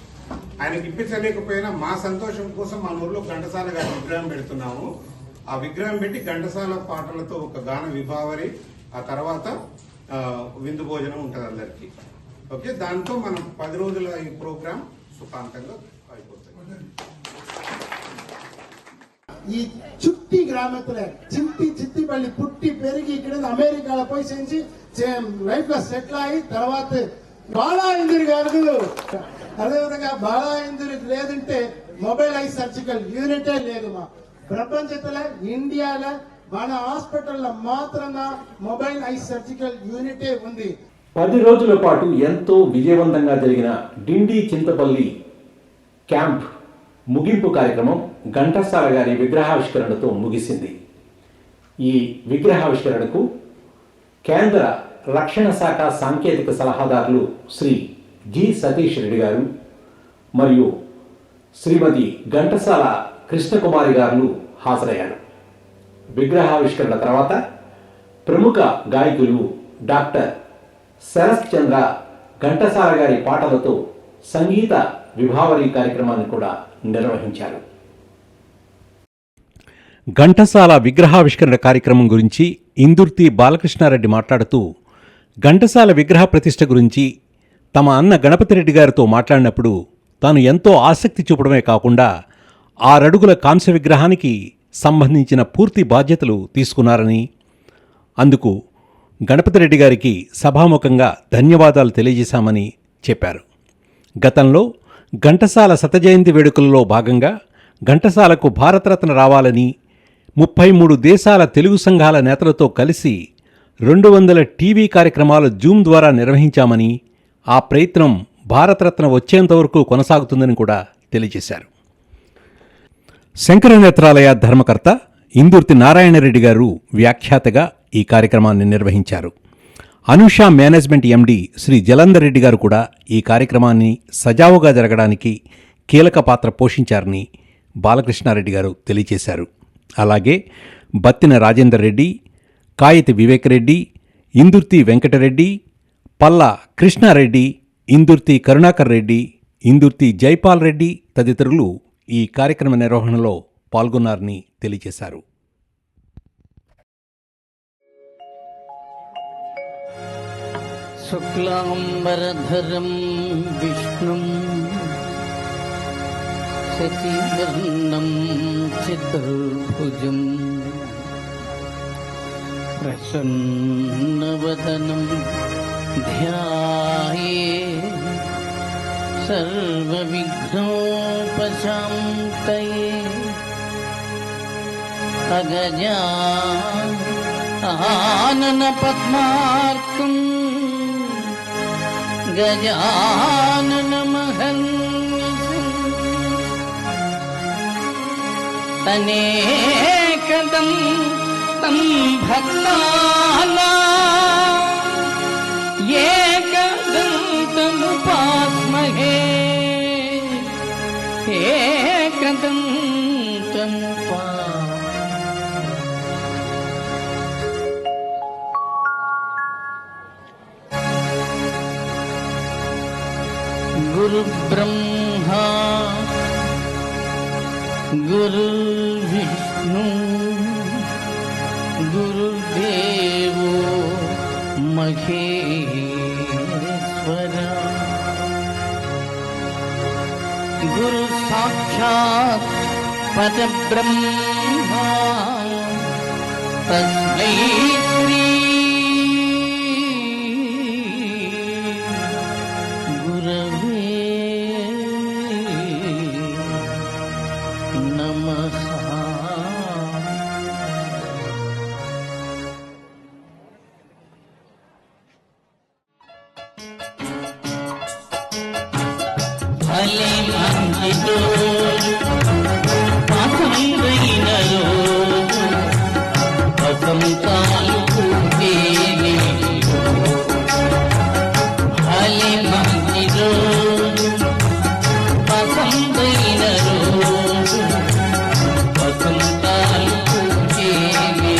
ఆయనకి ఇప్పించలేకపోయినా మా సంతోషం కోసం మన ఊర్లో ఘంటసాల గారి విగ్రహం పెడుతున్నాము. ఆ విగ్రహం పెట్టి ఘంటసాల పాటలతో ఒక గాన విభావరి, ఆ తర్వాత విందు భోజనం ఉంటుంది అందరికి. ఓకే, దాంతో మనం 10 రోజుల ఈ ప్రోగ్రాం సుఖాంతంగా అయిపోతుంది. ఈ చుట్టి గ్రాமத்துல చిత్తిపల్లి పుట్టి పెరిగి ఇక్కడ అమెరికాలో పోయి సెంచి లైఫ్ లో సెటిల్ అయ్యి తర్వాత బాలాయింద్రి గారు, అదేవిధంగా బాలాయింద్రికి లేదంటే మొబైల్ ఐ సర్జికల్ యూనిటే లేదు. మా ప్రపంచంలో ఇండియాలో మన హాస్పిటల్లో మాత్రంగా మొబైల్ ఐ సర్జికల్ యూనిటే ఉంది. 10 రోజుల పాటు ఎంతో విజయవంతంగా జరిగిన డిండి చింతపల్లి క్యాంప్ ముగింపు కార్యక్రమం ఘంటసాల గారి విగ్రహావిష్కరణతో ముగిసింది. ఈ విగ్రహావిష్కరణకు కేంద్ర రక్షణ శాఖ సాంకేతిక సలహాదారులు శ్రీ జి సతీష్ రెడ్డి గారు మరియు శ్రీమతి ఘంటసాల కృష్ణకుమారి గారు హాజరయ్యారు. విగ్రహావిష్కరణ తర్వాత ప్రముఖ గాయకులు డాక్టర్ శరత్ చంద్ర ఘంటసాల గారి పాటలతో సంగీత విభావరి కార్యక్రమాన్ని కూడా నిర్వహించారు. ఘంటసాల విగ్రహావిష్కరణ కార్యక్రమం గురించి ఇందుర్తి బాలకృష్ణారెడ్డి మాట్లాడుతూ, ఘంటసాల విగ్రహ ప్రతిష్ఠ గురించి తమ అన్న గణపతిరెడ్డి గారితో మాట్లాడినప్పుడు తాను ఎంతో ఆసక్తి చూపడమే కాకుండా 6 అడుగుల కాంస్య విగ్రహానికి సంబంధించిన పూర్తి బాధ్యతలు తీసుకున్నారని, అందుకు గణపతిరెడ్డి గారికి సభాముఖంగా ధన్యవాదాలు తెలియజేశామని చెప్పారు. గతంలో ఘంటసాల శతజయంతి వేడుకలలో భాగంగా ఘంటసాలకు భారతరత్న రావాలని 33 దేశాల తెలుగు సంఘాల నేతలతో కలిసి 200 టీవీ కార్యక్రమాలు జూమ్ ద్వారా నిర్వహించామని, ఆ ప్రయత్నం భారతరత్న వచ్చేంతవరకు కొనసాగుతుందని కూడా తెలియజేశారు. శంకరనేత్రాలయ ధర్మకర్త ఇందుర్తి నారాయణరెడ్డి గారు వ్యాఖ్యాతగా ఈ కార్యక్రమాన్ని నిర్వహించారు. అనుష మేనేజ్మెంట్ ఎండి శ్రీ జలంధర్ రెడ్డి గారు కూడా ఈ కార్యక్రమాన్ని సజావుగా జరగడానికి కీలక పాత్ర పోషించారని బాలకృష్ణారెడ్డి గారు తెలియజేశారు. అలాగే బత్తిన రాజేందర్ రెడ్డి, కాయతి వివేకరెడ్డి, ఇందుర్తి వెంకటరెడ్డి, పల్లా కృష్ణారెడ్డి, ఇందుర్తి కరుణాకర్ రెడ్డి, ఇందుర్తి జైపాల్ రెడ్డి తదితరులు ఈ కార్యక్రమ నిర్వహణలో పాల్గొన్నారని తెలియజేశారు. శుక్లాంబరధరం విష్ణుం శశివర్ణం చతుర్భుజం ప్రసన్నవదనం ధ్యాయేత్ సర్వవిఘ్నోపశాంతయే. అగజానన పద్మార్కం గజాననమహర్నిశం అనేకదం తం భక్తానాం ఏకదంతముపాస్మహే. గురు బ్రహ్మా గురు విష్ణు గురుదేవో మహేశ్వర. గురు సాక్షాత్ పరబ్రహ్మ తస్మై శ్రీ గురవే నమః. భలే మంచిదో పాసమైన రోజు వసంతాలు పూచేనే. భలే మంచి రోజు వసంతైన రోజు వసంతాలు పూచేనే.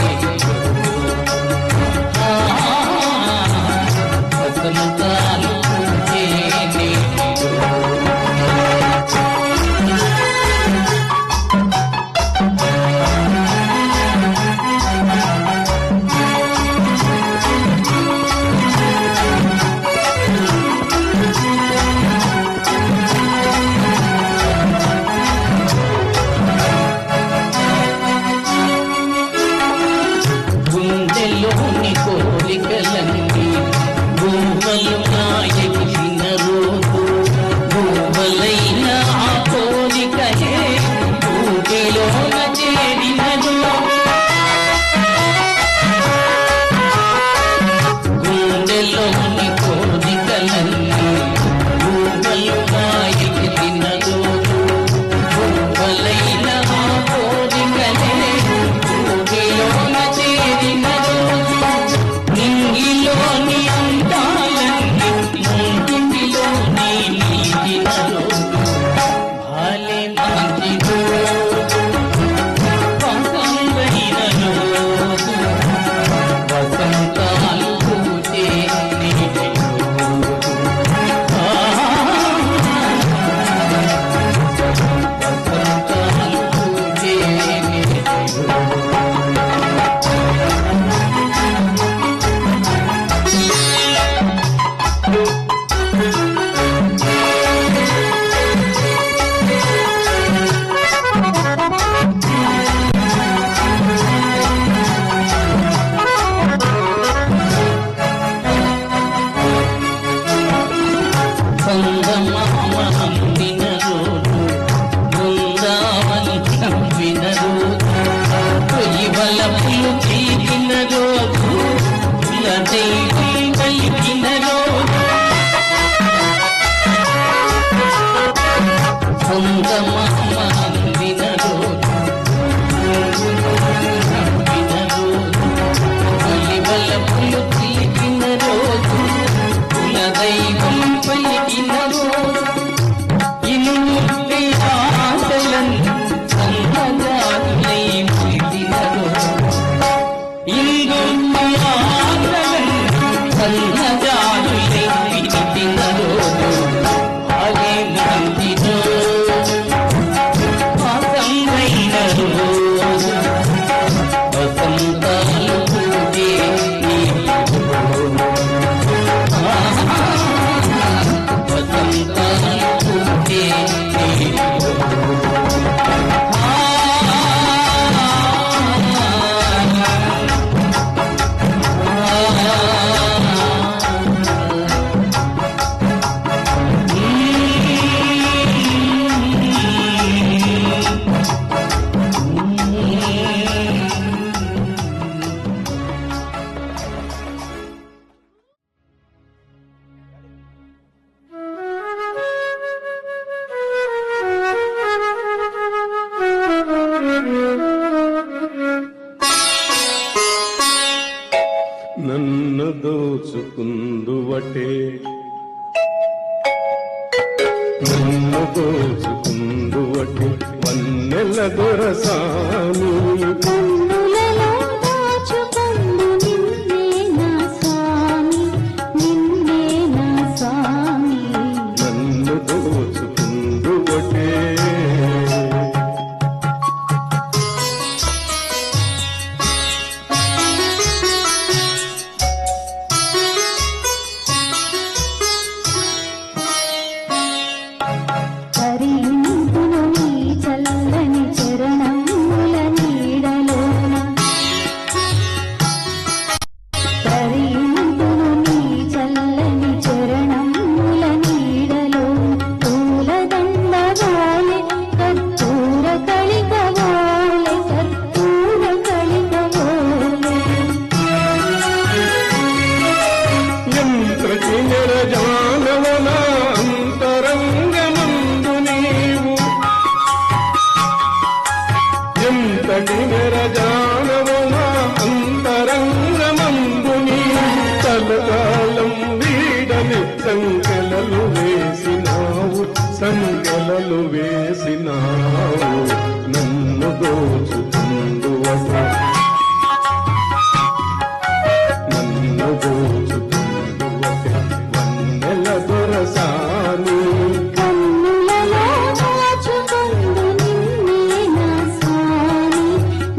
వసంతాలు పూచేనే. కొంత నమ్మిన రోజు వల్ల పులు తీపిన రోజు కులదైవం పలికిన రోజు ఇనుముట్టి ఆశలను సన్నజాలై ములిసిన రోజు ఇందుమ్మ ఆశలను సన్నజాలై విడిపిన రోజు అదే మంది రోజు వసంతైన రోజు వసంతాలు పూజే నీ వసంతాలు పూజే నీ నన్ను దోచుకుందువటే నన్ను దోచుకుందువటే వన్నెల దొరసాని కన్నులలో దాచుకొందు నిన్నే నా స్వామి నిన్నే నా స్వామి నన్ను దోచుకుందువటే కరింతును నీ చల్లని చరణముల నీడలోన కరింతును నీ చల్లని చరణముల నీడలో పూలదండవాలే కర్పూర కళికవాలే కర్పూర కళికవాలే ఎంతటి నిరజానవన అంతరంగమందు నీవు ఎంతటి నిరజానవన అంతరంగమందు నీవు తలకాలం వీడని సంకెలలు వేసినావు సంకెలలు వేసినావు నన్ను దోచుకుందువటే నన్ను దోచుకుందువటే వన్నెల దొరసాని కన్నులలో దాచుకొందు నిన్నే నా స్వామి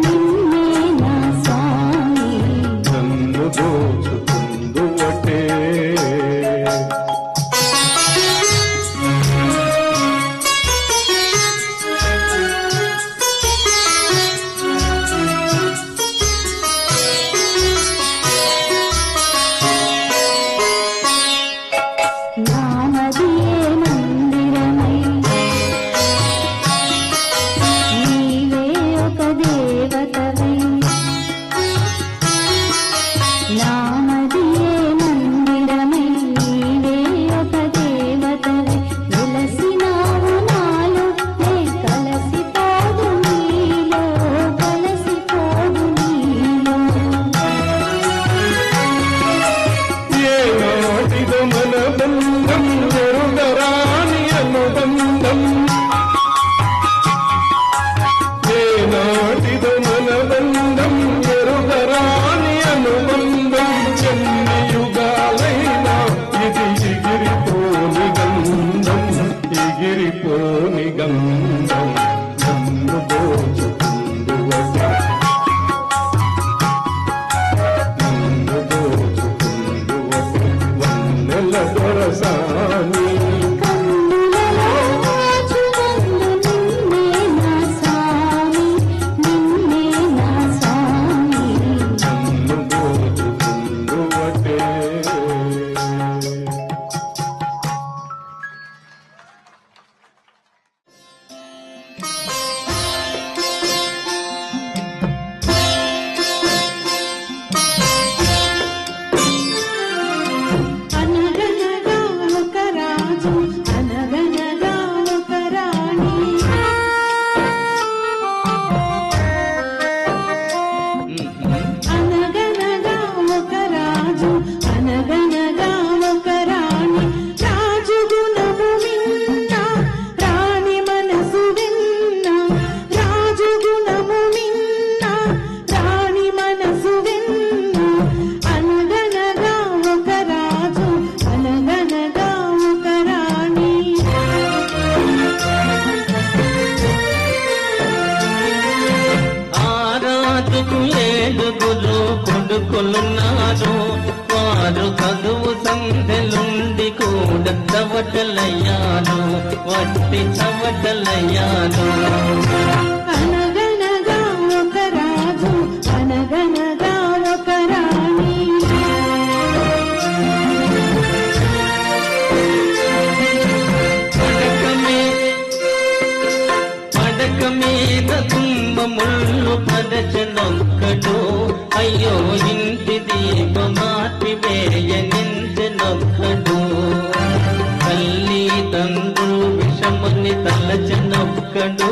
నిన్నే నా స్వామి నన్ను దోచుకుందువటే నామదియే మందిరమై నీవే ఒక దేవతవై నామదియే మందిరమై నీవే ఒక దేవతవై వెలసినావు నాలో నే కలసిపోదు నీలో కలసిపోదు నీలో ఏనాటిదో మన బంధం ఎరుగరాని అనుబంధం ఏనాటిదో మన బంధం ఎరుగరాని అనుబంధం ఎన్ని యుగాలైనా ఇది ఎగిరిపోని గంధం ఎగిరిపోని గంధం నన్ను దోచుకుందువటే నన్ను దోచుకుందువటే వన్నెల దొరసాని కన్నులలో దాచుకొందు నిన్నే నా స్వామి నిన్నే నా స్వామి నన్ను దోచుకుందువటే అనగనగా ఒక రాజు అనగనగా ఒక రాణి ఏడుగురు కొడుకులున్నారు, వారు చదువు సందెలుండి కూడా చవటలయ్యారు, వట్టి చవటలయ్యారు. అనగనగా ఒక రాజు, అనగనగా ఒక రాణి. పడక మీద తుమ్మ ముళ్ళు పడచనొక్కడు, అయ్యో ఇంటి దీప మాటి వేయనించెనొక్కడు. తల్లి తండ్రులు విషమని తలచనొక్కడు,